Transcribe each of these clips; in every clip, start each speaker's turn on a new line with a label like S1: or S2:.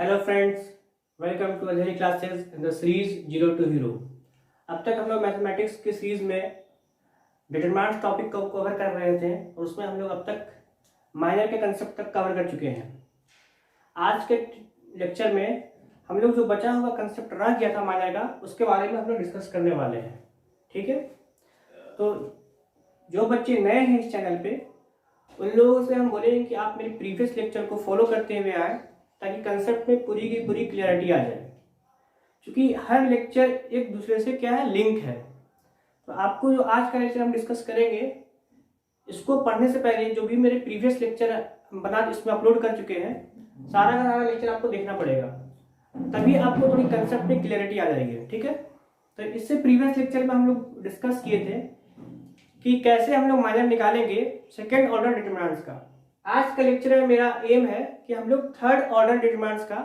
S1: Hello friends, welcome to Azhari classes in the series zero to hero. अब तक हम लोग मैथमेटिक्स की सीरीज में डिटरमिनेंट्स टॉपिक को कवर कर रहे थे और उसमें हम लोग अब तक माइनर के कंसेप्ट तक कवर कर चुके हैं। आज के लेक्चर में हम लोग जो बचा हुआ कंसेप्ट रह गया था माइनर का, उसके बारे में हम लोग डिस्कस करने वाले हैं। ठीक है, तो जो बच्चे नए हैं इस चैनल पे, उन लोगों से हम बोलेंगे कि आप मेरे प्रीवियस लेक्चर को फॉलो करते हुए आए ताकि कंसेप्ट में पूरी की पूरी क्लियरिटी आ जाए, क्योंकि हर लेक्चर एक दूसरे से क्या है, लिंक है। तो आपको जो आज का लेक्चर हम डिस्कस करेंगे, इसको पढ़ने से पहले जो भी मेरे प्रीवियस लेक्चर बना इसमें अपलोड कर चुके हैं, सारा का सारा लेक्चर आपको देखना पड़ेगा, तभी आपको थोड़ी कंसेप्ट में क्लियरिटी आ जाएगी। ठीक है, तो इससे प्रीवियस लेक्चर में हम लोग डिस्कस किए थे कि कैसे हम लोग माइनर निकालेंगे सेकेंड ऑर्डर डिटरमिनेंट्स का। आज का लेक्चर में मेरा एम है कि हम लोग थर्ड ऑर्डर डिटरमिनेंट्स का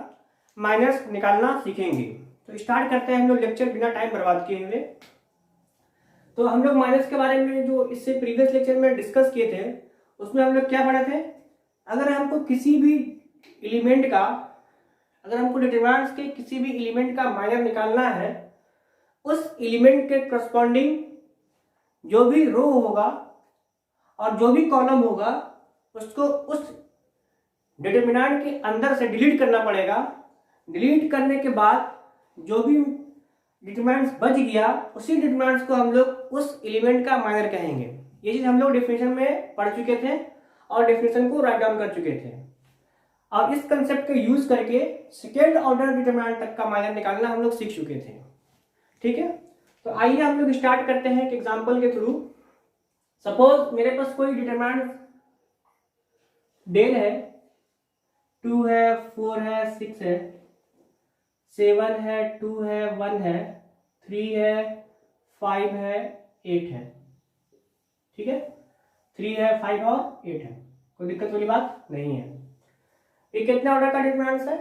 S1: माइनस निकालना सीखेंगे। तो स्टार्ट करते हैं हम लोग लेक्चर बिना टाइम बर्बाद किए हुए। तो हम लोग माइनस के बारे में जो इससे प्रीवियस लेक्चर में डिस्कस किए थे, उसमें हम लोग क्या पढ़े थे, अगर हमको किसी भी एलिमेंट का, अगर हमको डिटरमिनेंट्स के किसी भी एलिमेंट का माइनर निकालना है, उस एलिमेंट के करस्पॉन्डिंग जो भी रो होगा और जो भी कॉलम होगा, उसको उस डिटरमिनेंट के अंदर से डिलीट करना पड़ेगा। डिलीट करने के बाद जो भी डिटरमिनेंट्स बच गया, उसी डिटरमिनेंट्स को हम लोग उस एलिमेंट का माइनर कहेंगे। ये चीज हम लोग डेफिनेशन में पढ़ चुके थे और डेफिनेशन को राइट डाउन कर चुके थे। और इस कंसेप्ट को यूज करके सेकेंड ऑर्डर डिटरमिनेंट तक का माइनर निकालना हम लोग सीख चुके थे। ठीक है, तो आइए हम लोग स्टार्ट करते हैं एक एग्जांपल के थ्रू। सपोज मेरे पास कोई डिटरमिनेंट डेल है, 2 है, 4 है, 6 है, 7 है, 2 है, 1 है, 3 है, 5 है, 8 है। ठीक है, 3 है, 5 और 8 है, कोई दिक्कत वाली बात नहीं है। ये कितने ऑर्डर का डिटरमिनेंट्स है?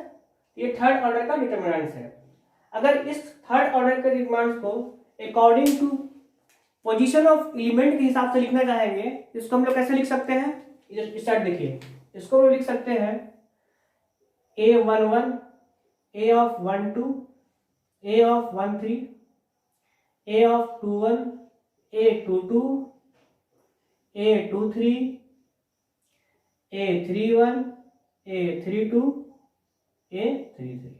S1: ये थर्ड ऑर्डर का डिटरमिनेंट्स है। अगर इस थर्ड ऑर्डर के डिटरमिनेंट्स को according to position of element के हिसाब से लिखना चाहेंगे, इसको हम लोग कैसे लिख सकते हैं? स्टार्ट देखिए, इसको हम लिख सकते हैं A11, A of 12, A of 13, A of 21, A22, A23, A31, A32, A33।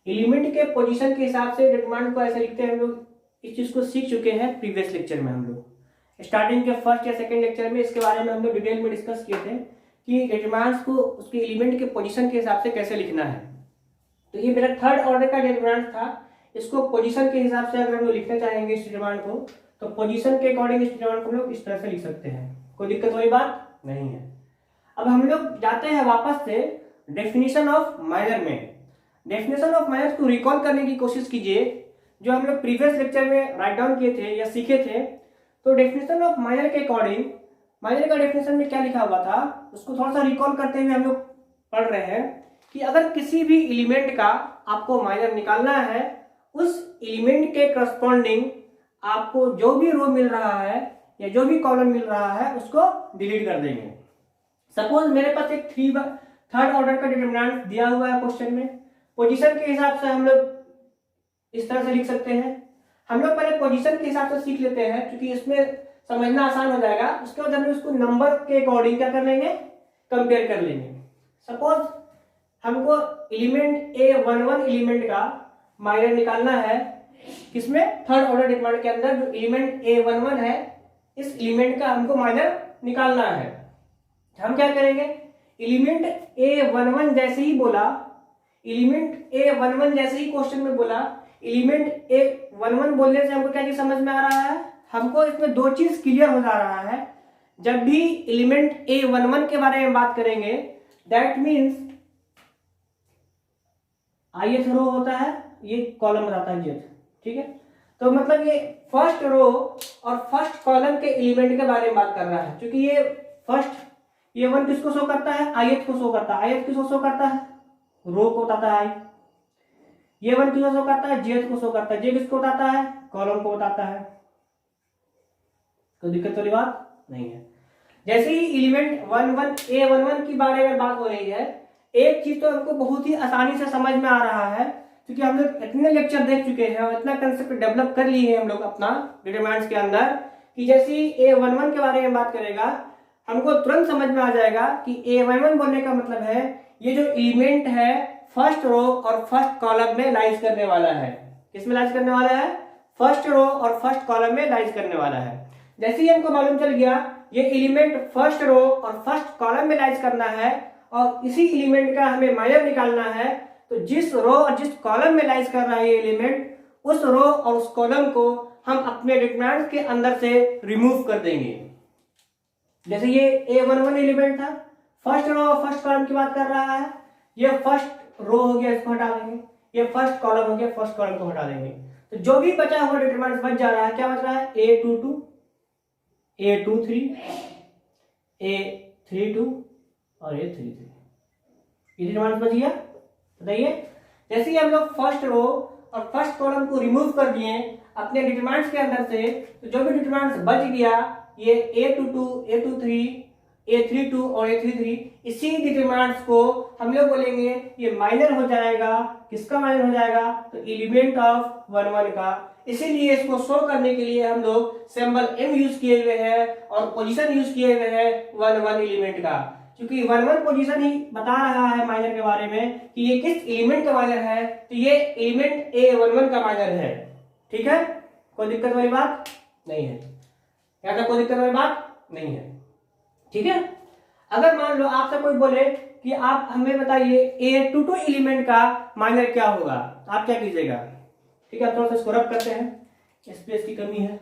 S1: Element के पोजीशन के हिसाब से डिटरमिनेंट को ऐसे लिखते हैं हम लोग। इस चीज को सीख चुके हैं प्रीवियस लेक्चर में। हम लोग स्टार्टिंग के फर्स्ट या सेकंड लेक्चर में इसके बारे में हम लोग डिटेल में डिस्कस किए थे कि डिटरमिनेंट्स को उसके एलिमेंट के पोजीशन के हिसाब से कैसे लिखना है। तो ये मेरा थर्ड ऑर्डर का डिटरमिनेंट था। इसको पोजीशन के हिसाब से अगर हम लोग लिखना चाहेंगे इस डिटरमिनेंट को, तो पोजीशन के अकॉर्डिंग इस डिटरमिनेंट को हम लोग इस तरह से लिख सकते हैं, कोई दिक्कत वाली बात नहीं है। अब हम लोग जाते हैं वापस से डेफिनेशन ऑफ माइनर में। डेफिनेशन ऑफ माइनर को रिकॉल करने की कोशिश कीजिए, जो हम लोग प्रीवियस लेक्चर में राइट डाउन किए थे या सीखे थे। तो डेफिनेशन ऑफ माइनर के अकॉर्डिंग, माइनर का डेफिनेशन में क्या लिखा हुआ था, उसको थोड़ा सा रिकॉल करते हुए हम लोग पढ़ रहे हैं कि अगर किसी भी एलिमेंट का आपको माइनर निकालना है, उस एलिमेंट के करस्पॉन्डिंग आपको जो भी रो मिल रहा है या जो भी कॉलम मिल रहा है, उसको डिलीट कर देंगे। सपोज मेरे पास एक थर्ड ऑर्डर का डिटरमिनेंट दिया हुआ है क्वेश्चन में। पोजीशन के हिसाब से हम लोग इस तरह से लिख सकते हैं। हम लोग पहले पोजीशन के हिसाब से सीख लेते हैं, क्योंकि इसमें समझना आसान हो जाएगा। उसके बाद हम उसको नंबर के अकॉर्डिंग क्या कर लेंगे, कंपेयर कर लेंगे। सपोज हमको एलिमेंट A11 एलिमेंट का माइनर निकालना है, किसमें, थर्ड ऑर्डर डिटरमिनेंट के अंदर जो एलिमेंट A11 है, इस एलिमेंट का हमको माइनर निकालना है। हम क्या करेंगे, एलिमेंट A11 जैसे ही बोला, एलिमेंट A11 जैसे ही क्वेश्चन में बोला, एलिमेंट A11 बोलने से हमको क्या चीज समझ में आ रहा है, हमको इसमें दो चीज क्लियर हो जा रहा है। जब भी एलिमेंट A11 के बारे में बात करेंगे, दैट मीन्स ith रो होता है, ये कॉलम बताता है jth। ठीक है, तो मतलब ये फर्स्ट रो और फर्स्ट कॉलम के एलिमेंट के बारे में बात कर रहा है, क्योंकि ये फर्स्ट, ये वन किसको शो करता है, ith को शो करता है। ith किसको शो करता है, रो को बताता है। ये वन किसको शो करता है, jth को शो करता है। जे किसको बताता है, कॉलम को बताता है। तो दिक्कत वाली बात नहीं है। जैसे ही एलिमेंट A11 की बारे में बात हो रही है, एक चीज तो हमको बहुत ही आसानी से समझ में आ रहा है, क्योंकि हम लोग इतने लेक्चर देख चुके हैं और इतना कंसेप्ट डेवलप कर लिए हैं हम लोग अपना डिटरमिनेंट्स के अंदर, कि जैसे A11 के बारे में बात करेगा हमको तुरंत समझ में आ जाएगा कि A11 बोलने का मतलब है ये जो एलिमेंट है फर्स्ट रो और फर्स्ट कॉलम में लाइज करने वाला है। किसमें लाइज करने वाला है? फर्स्ट रो और फर्स्ट कॉलम में लाइज करने वाला है। जैसे ही हमको मालूम चल गया ये एलिमेंट फर्स्ट रो और फर्स्ट कॉलम में लाइज करना है और इसी एलिमेंट का हमें माइनर निकालना है, तो जिस रो और जिस कॉलम में लाइज कर रहा है ये एलिमेंट, उस रो और उस कॉलम को हम अपने डिटरमिनेंट के अंदर से रिमूव कर देंगे। जैसे ये A11 एलिमेंट था, फर्स्ट रो और फर्स्ट कॉलम की बात कर रहा है, ये फर्स्ट रो हो गया, इसको हटा देंगे। ये फर्स्ट कॉलम हो गया, फर्स्ट कॉलम को हटा देंगे। तो जो भी बचा हुआ डिटरमिनेंट बच जा रहा है, क्या बच रहा है? A22, A23, A32 और A33। ये डिटरमिनेंट बच गया। बताइए, जैसे ही हम लोग फर्स्ट रो और फर्स्ट कॉलम को रिमूव कर दिए अपने डिटरमिनेंट्स के अंदर से, तो जो भी डिटरमिनेंट्स बच गया ये A22, A23, A32 और A33, इसी डिटरमिनेंट्स को हम लोग बोलेंगे ये माइनर हो जाएगा। किसका माइनर हो जाएगा? तो एलिमेंट ऑफ 11 का। इसीलिए इसको शो करने के लिए हम लोग सिंबल M यूज किए हुए हैं और पोजीशन यूज किए हुए हैं 11 एलिमेंट का, क्योंकि 11 पोजीशन ही बता रहा है माइनर के बारे में कि ये किस एलिमेंट का माइनर है। तो ये एलिमेंट A11 का माइनर है। ठीक है, कोई दिक्कत वाली बात नहीं है, क्या था? कोई दिक्कत वाली बात नहीं है। ठीक है, अगर मान लो आपसे कोई बोले कि आप हमें बताइए A22 एलिमेंट का माइनर क्या होगा, आप क्या कीजिएगा? ठीक है, थोड़ा सा इसको रब करते हैं, स्पेस की कमी है,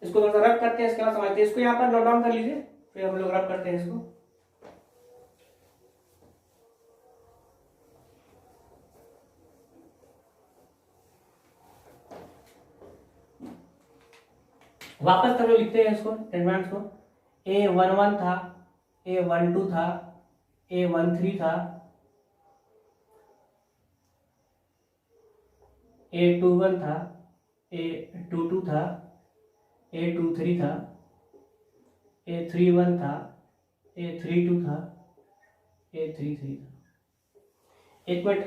S1: इसको थोड़ा सा रब करते हैं, इसके बाद समझते हैं। इसको यहाँ पर नोट डाउन कर लीजिए, फिर हम लोग रब करते हैं इसको। वापस हम लोग लिखते हैं इसको डिटरमिनेंट्स को। A11 था, A12 था, A13 था, A21 था, A22 था, A23 था, A31 था, A32 था, A33 था। एक मिनट,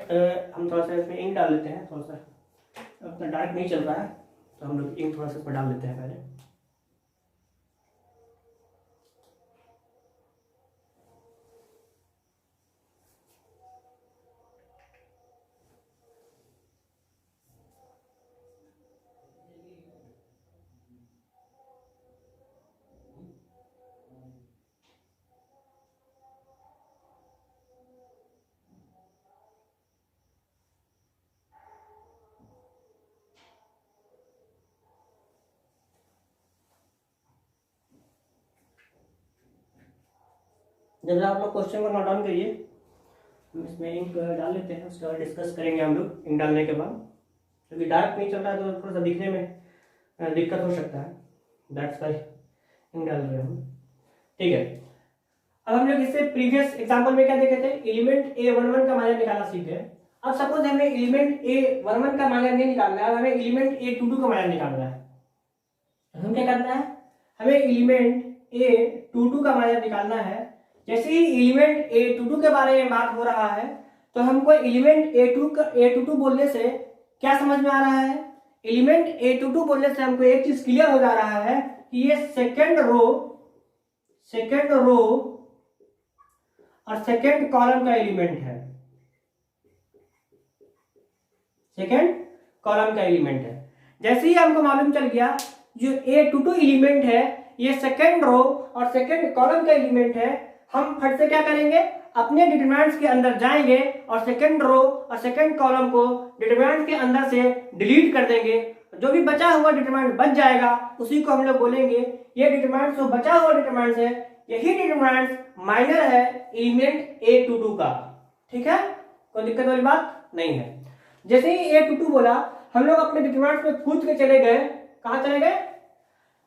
S1: हम थोड़ा सा इसमें इंक डाल लेते हैं। थोड़ा सा अपना डार्क नहीं चल रहा है, तो हम लोग इंक थोड़ा सा इसमें डाल लेते हैं पहले। जब आप लोग क्वेश्चन को नोट डाउन करिए, हम इसमें इंक डाल लेते हैं, उसके बाद डिस्कस करेंगे हम लोग इंक डालने के बाद। क्योंकि डार्क नहीं चल रहा है तो थोड़ा सा दिखने में दिक्कत हो सकता है, दैट्स वाई इंक डाल रहे हैं हम। ठीक है, अब हम लोग इससे प्रीवियस एग्जांपल में क्या देखे थे? एलिमेंट A11 का माइनर निकालना सीखे। अब सपोज हमें एलिमेंट A11 का माइनर नहीं निकालना है, हमें एलिमेंट A22 का माइनर निकालना है। हम क्या करना है? हमें एलिमेंट A22 का माइनर निकालना है। जैसे ही एलिमेंट A22 के बारे में बात हो रहा है, तो हमको एलिमेंट A22 बोलने से क्या समझ में आ रहा है? एलिमेंट A22 बोलने से हमको एक चीज क्लियर हो जा रहा है कि ये सेकेंड रो और सेकेंड कॉलम का एलिमेंट है। सेकेंड कॉलम का एलिमेंट है। जैसे ही हमको मालूम चल गया जो A22 एलिमेंट है ये सेकेंड रो और सेकेंड कॉलम का एलिमेंट है, हम फट से क्या करेंगे? अपने डिटरमिनेंट्स के अंदर जाएंगे और सेकेंड रो और सेकेंड कॉलम को डिटरमिनेंट के अंदर से डिलीट कर देंगे। जो भी बचा हुआ डिटरमिनेंट बच जाएगा उसी को हम लोग बोलेंगे ये डिटरमिनेंट जो बचा हुआ डिटरमिनेंट है, यही डिटरमिनेंट माइनर है एलिमेंट A22 का। ठीक है, कोई दिक्कत वाली बात नहीं है। जैसे ही A22 बोला, हम लोग अपने डिटरमिनेंट में कूद के चले गए। कहां चले गए?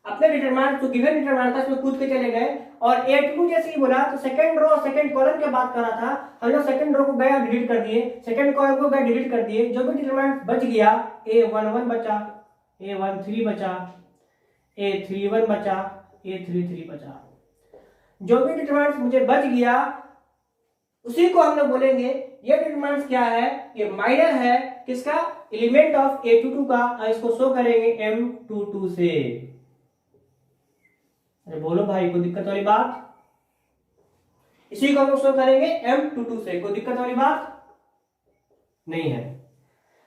S1: अपने डिटरमिनेंट जो गिवन डिटरमिनेंट था उसमें कूद के चले गए और A22 जैसे ही बोला तो सेकंड रो और सेकंड कॉलम की बात कर रहा था, हम लोग सेकंड रो को गए और डिलीट कर दिए, सेकंड कॉलम को गए डिलीट कर दिए। जो भी डिटरमिनेंट बच गया A11 बचा, A13 बचा, A31 बचा, A33 बचा। जो भी डिटरमिनेंट मुझे बच गया उसी को हम लोग बोलेंगे ये डिटरमिनेंट्स क्या है, ये माइनर है किसका, एलिमेंट ऑफ A22 का, और इसको शो करेंगे M22 से। अरे बोलो भाई, कोई दिक्कत वाली बात? इसी को हम लोग शो करेंगे M22 से, कोई दिक्कत वाली बात नहीं है।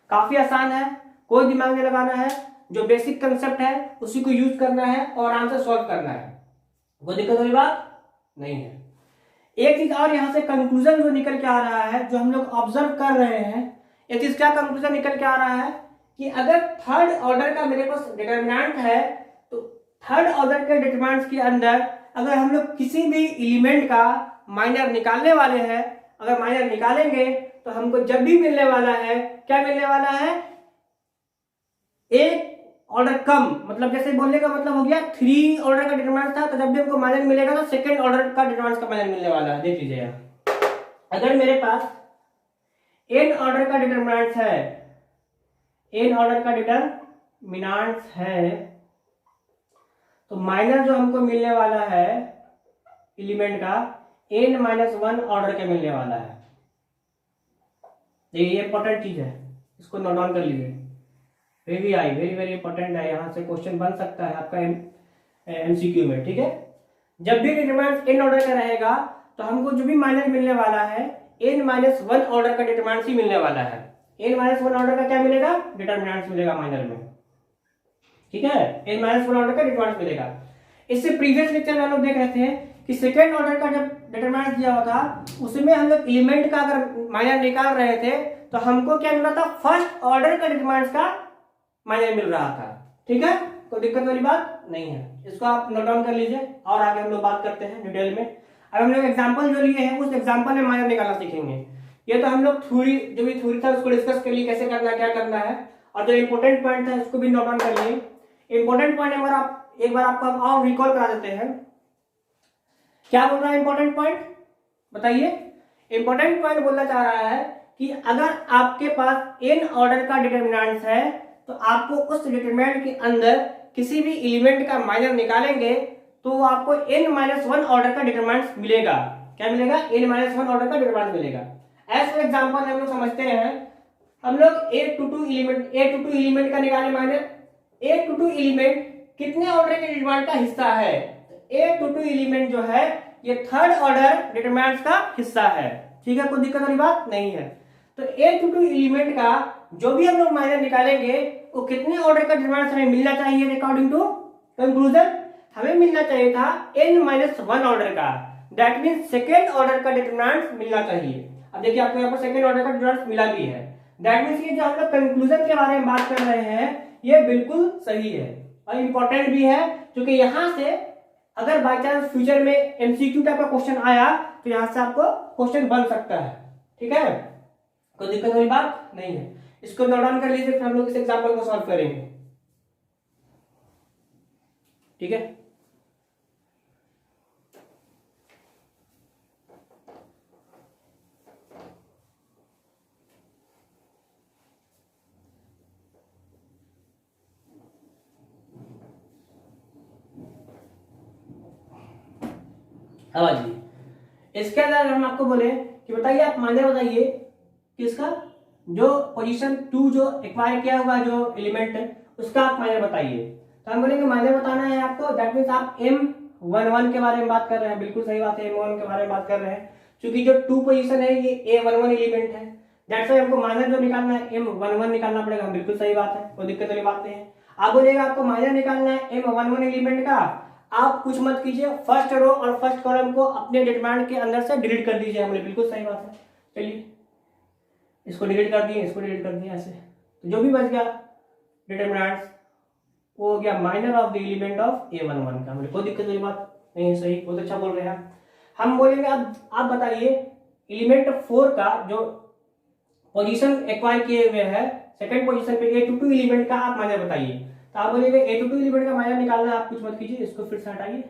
S1: काफी आसान है, कोई दिमाग नहीं लगाना है, जो बेसिक कंसेप्ट है उसी को यूज करना है और आंसर सॉल्व करना है, कोई दिक्कत वाली बात नहीं है। एक चीज और यहां से कंक्लूजन जो निकल के आ रहा है, जो हम लोग ऑब्जर्व कर रहे हैं, एक चीज क्या कंक्लूजन निकल के आ रहा है कि अगर थर्ड ऑर्डर का मेरे पास डिटरमिनेंट है, तो थर्ड ऑर्डर के डिटरमिनेंट्स के अंदर अगर हम लोग किसी भी एलिमेंट का माइनर निकालने वाले हैं, अगर माइनर निकालेंगे तो हमको जब भी मिलने वाला है, क्या मिलने वाला है, एक ऑर्डर कम, मतलब जैसे बोलने का मतलब हो गया 3 ऑर्डर का डिटरमिनेंट था, तो जब भी हमको माइनर मिलेगा तो सेकंड ऑर्डर का डिटरमिनेंट का माइनर मिलने वाला है। देख लीजिए यहाँ, अगर मेरे पास n ऑर्डर का डिटरमिनेंट है, n ऑर्डर का डिटरमिनेंट है, तो माइनर जो हमको मिलने वाला है एलिमेंट का n-1 ऑर्डर का मिलने वाला है। ये इंपॉर्टेंट चीज है, इसको नोट डाउन कर लीजिए। वेरी वेरी इंपॉर्टेंट है, यहाँ से क्वेश्चन बन सकता है आपका MCQ में, ठीक है। जब भी डिटरमिनेंट n ऑर्डर का रहेगा तो हमको जो भी माइनर मिलने वाला है n-1 ऑर्डर का डिटरमिनेंट ही मिलने वाला है। n-1 ऑर्डर का क्या मिलेगा, डिटरमिनेंट मिलेगा माइनर में, ठीक है, n-1 ऑर्डर का डिटरमिनेंट मिलेगा। इससे प्रीवियस लेक्चर में हम लोग देख रहे थे कि सेकेंड ऑर्डर का जब डिटरमिनेंट दिया हुआ था, उसमें हम लोग एलिमेंट का अगर माइनर निकाल रहे थे तो हमको क्या मिला था, फर्स्ट ऑर्डर का डिटरमिनेंट का माइनर मिल रहा था, ठीक है, कोई दिक्कत वाली बात नहीं है। इसको आप नोट डाउन कर लीजिए और आगे हम लोग बात करते हैं डिटेल में। अब हम लोग एग्जांपल जो लिए हैं उस एग्जांपल में माइनर निकालना सीखेंगे। ये तो हम लोग थ्योरी, जो भी थ्योरी था उसको डिस्कस कर लिए, कैसे करना है, क्या करना है, और जो इंपॉर्टेंट पॉइंट था उसको भी नोट डाउन कर लिए। इंपॉर्टेंट पॉइंट एक बार आपको हम और रिकॉल करा देते हैं। क्या बोल रहा है इंपॉर्टेंट पॉइंट, बताइए। इंपॉर्टेंट पॉइंट बोलना चाह रहा है कि अगर आपके पास n ऑर्डर का डिटरमिनेंट है तो आपको उस डिटरमिनेंट के अंदर किसी भी एलिमेंट का माइनर निकालेंगे तो आपको n-1 ऑर्डर का डिटरमिनेंट मिलेगा। क्या मिलेगा, n-1 ऑर्डर का डिटरमिनेंट मिलेगा। एज फॉर एग्जांपल हम लोग समझते हैं, हम लोग A22 एलिमेंट का निकाले माइनर। A22 एलिमेंट कितने ऑर्डर के डिटरमिनेंट का हिस्सा है, A22 एलिमेंट जो है ये थर्ड ऑर्डर डिटरमिनेंट का हिस्सा है, ठीक है, कोई दिक्कत वाली बात नहीं है। तो A22 एलिमेंट का जो भी हम लोग माइनर निकालेंगे वो कितने ऑर्डर का डिटरमिनेंट हमें मिलना चाहिए, अकॉर्डिंग टू कंक्लूजन हमें मिलना चाहिए था n-1 ऑर्डर का, दैट मीन सेकेंड ऑर्डर का डिटरमिनेंट मिलना चाहिए। अब देखिए आपको यहाँ पर सेकेंड ऑर्डर का डिटरमिनेंट मिला भी है, दैट मीन्स ये जो हम लोग कंक्लूजन के बारे में बात कर रहे हैं ये बिल्कुल सही है और इंपॉर्टेंट भी है, क्योंकि यहाँ से अगर बाई चांस फ्यूचर में MCQ टाइप का क्वेश्चन आया तो यहाँ से आपको क्वेश्चन बन सकता है, ठीक है, कोई दिक्कत वाली बात नहीं है। इसको नोट डाउन कर लीजिए, फिर हम लोग इस एग्जांपल को सॉल्व करेंगे, ठीक है। हाँ जी, इसके अंदर हम आपको बोले कि बताइए, आप माइनर बताइए किसका, जो पोजीशन 2 जो एक्वायर किया हुआ जो एलिमेंट है उसका आप माइनर बताइए। तो हम बोलेंगे माइनर बताना है आपको, दैट मीन्स आप M11 के बारे में बात कर रहे हैं, बिल्कुल सही बात है, M11 के बारे में बात कर रहे हैं, क्योंकि जो 2 पोजीशन है ये A11 एलिमेंट है, दैट्स व्हाई हमको माइनर जो निकालना है M11 निकालना पड़ेगा, बिल्कुल सही बात है, कोई दिक्कत वाली बात नहीं है। आप बोलेगा आपको माइनर निकालना है M11 एलिमेंट का, आप कुछ मत कीजिए, फर्स्ट रो और फर्स्ट कॉलम को अपने डिटरमिनेंट के अंदर से डिलीट कर दीजिए, हमने बिल्कुल सही बात है। चलिए इसको डिलीट कर दिए, इसको डिलीट कर दिए, ऐसे तो जो भी बच गया डिटरमिनेंट वो हो गया minor of the element of A11 का, हमने कोई दिक्कत वाली बात नहीं है, सही, बहुत अच्छा बोल रहे हैं हम बोलेंगे अब आप बताइए एलिमेंट 4 का जो पोजीशन एक्वायर किए हुए है सेकंड पोजीशन पे A22 एलिमेंट का आप माइनर बताइए। तो आप बोलेंगे A22 एलिमेंट का माइनर निकालना है, आप कुछ मत कीजिए, इसको फिर से हटाइए,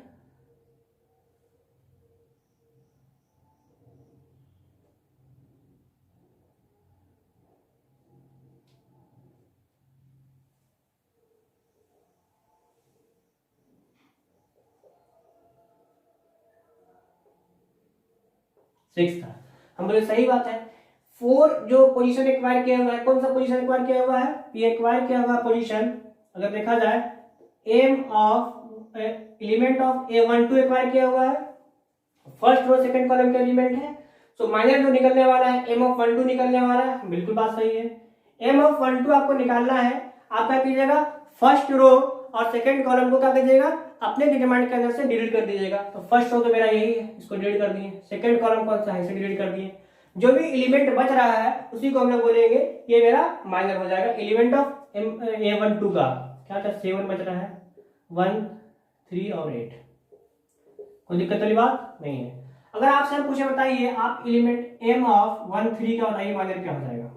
S1: सिक्स था। हम बोले सही बात है। 4 जो पोजीशन एक्वायर किया हुआ है, कौन सा पोजीशन एक्वायर किया हुआ है? ये एक्वायर किया हुआ पोजीशन अगर देखा जाए M of element of A12 acquire किया हुआ है, फर्स्ट रो सेकंड कॉलम का एलिमेंट है। सो माइनर जो निकलने वाला है एम ऑफ 12 निकलने वाला है, बिल्कुल बात सही है। एम ऑफ 12 आपको निकालना है, आप क्या कीजिएगा, फर्स्ट रो और सेकंड कॉलम को क्या कीजिएगा, अपने डिटरमाइंट के अंदर से डिलीट कर दीजिएगा। तो फर्स्ट रो तो मेरा यही है, इसको डिलीट कर दिए। सेकंड कॉलम कौन सा है, इसे डिलीट कर दिए। जो भी एलिमेंट बच रहा है उसी को हम लोग बोलेंगे ये मेरा माइनर हो जाएगा। एलिमेंट ऑफ A12 का क्या था, 7 बच रहा है, 1 3 और 8। कोई दिक्कत वाली बात नहीं है। अगर आपसे हम पूछे बताइए आप एलिमेंट एम ऑफ 13 का बताइए माइनर क्या हो जाएगा,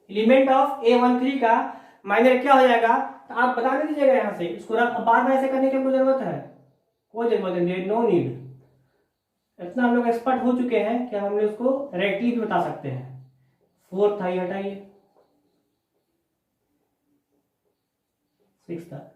S1: एलिमेंट ऑफ A13 का माइनर क्या हो जाएगा, तो आप बता नहीं दीजिएगा यहाँ से। इसको बार बार ऐसे करने की कोई जरूरत है, कोई जरूरत नहीं, नो नीड। इतना हम लोग एक्सपर्ट हो चुके हैं कि हम लोग उसको डायरेक्टली भी बता सकते हैं। 4 था, ये हटाइए, 6 था,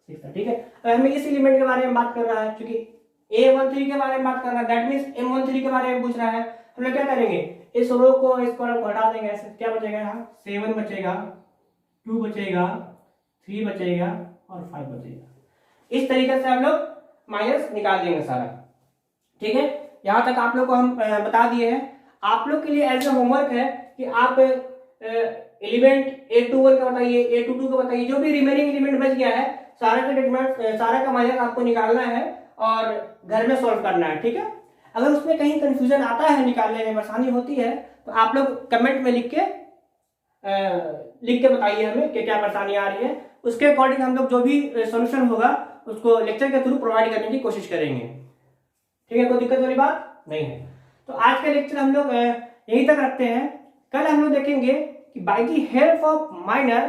S1: ठीक है। अब हमें इस एलिमेंट के बारे में बात कर रहा है, क्योंकि A13 के बारे में बात कर रहा है, दैट मींस M13 के बारे में पूछ रहा है। हम लोग क्या करेंगे, इस रो को इस कॉलम को हटा देंगे, ऐसे क्या बचेगा, यहाँ 7 बचेगा, 2 बचेगा, 3 बचेगा और 5 बचेगा। इस तरीके से हम लोग माइनस निकाल देंगे सारा, ठीक है। यहाँ तक आप लोग को हम बता दिए हैं। आप लोग के लिए एज ए होमवर्क है कि आप एलिमेंट A21 का बताइए, A22 का बताइए, जो भी रिमेनिंग एलिमेंट बच गया है सारा का डिटरमिनेंट, सारा का माइनस आपको निकालना है और घर में सॉल्व करना है, ठीक है। अगर उसमें कहीं कंफ्यूजन आता है, निकालने में परेशानी होती है, तो आप लोग कमेंट में लिख के बताइए हमें कि क्या परेशानी आ रही है। उसके अकॉर्डिंग हम लोग जो भी सोल्यूशन होगा उसको लेक्चर के थ्रू प्रोवाइड करने की कोशिश करेंगे, ठीक है। कोई दिक्कत वाली बात नहीं है। तो आज का लेक्चर हम लोग यहीं तक रखते हैं। कल हम लोग देखेंगे कि by the help of minor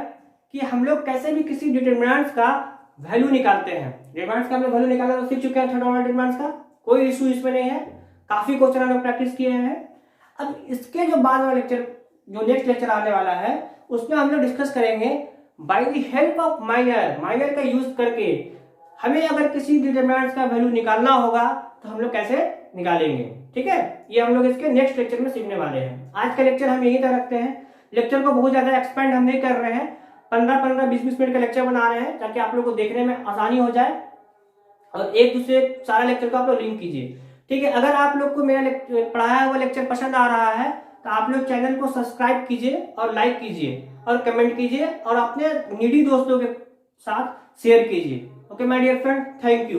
S1: कि हम लोग कैसे भी किसी डिटरमिनेंट्स का वैल्यू निकालते हैं। डिटरमिनेंट्स का हम लोग वैल्यू निकालना तो सीख चुके हैं, थर्ड ऑर्डर डिटरमिनेंट्स का कोई इशू इसमें नहीं है, काफी क्वेश्चन हम लोग प्रैक्टिस किए हैं। अब इसके जो बाद वाला लेक्चर, जो नेक्स्ट लेक्चर आने वाला है, उसमें हम लोग डिस्कस करेंगे by the help of minor, minor का यूज करके हमें अगर किसी डिटरमिनेंट्स का वैल्यू निकालना होगा तो हम लोग कैसे निकालेंगे, ठीक है। ये हम लोग इसके नेक्स्ट लेक्चर में सीखने वाले हैं। आज का लेक्चर हम यहीं तक रखते हैं। लेक्चर को बहुत ज्यादा एक्सपेंड हम नहीं कर रहे हैं, 15-15, 20-20 मिनट का लेक्चर बना रहे हैं ताकि आप लोग को देखने में आसानी हो जाए और एक दूसरे सारा लेक्चर को आप लोग लिंक कीजिए, ठीक है। अगर आप लोग को मेरा पढ़ाया हुआ लेक्चर पसंद आ रहा है तो आप लोग चैनल को सब्सक्राइब कीजिए और लाइक कीजिए और कमेंट कीजिए और अपने नीडी दोस्तों के साथ शेयर कीजिए। Okay my dear friend, thank you.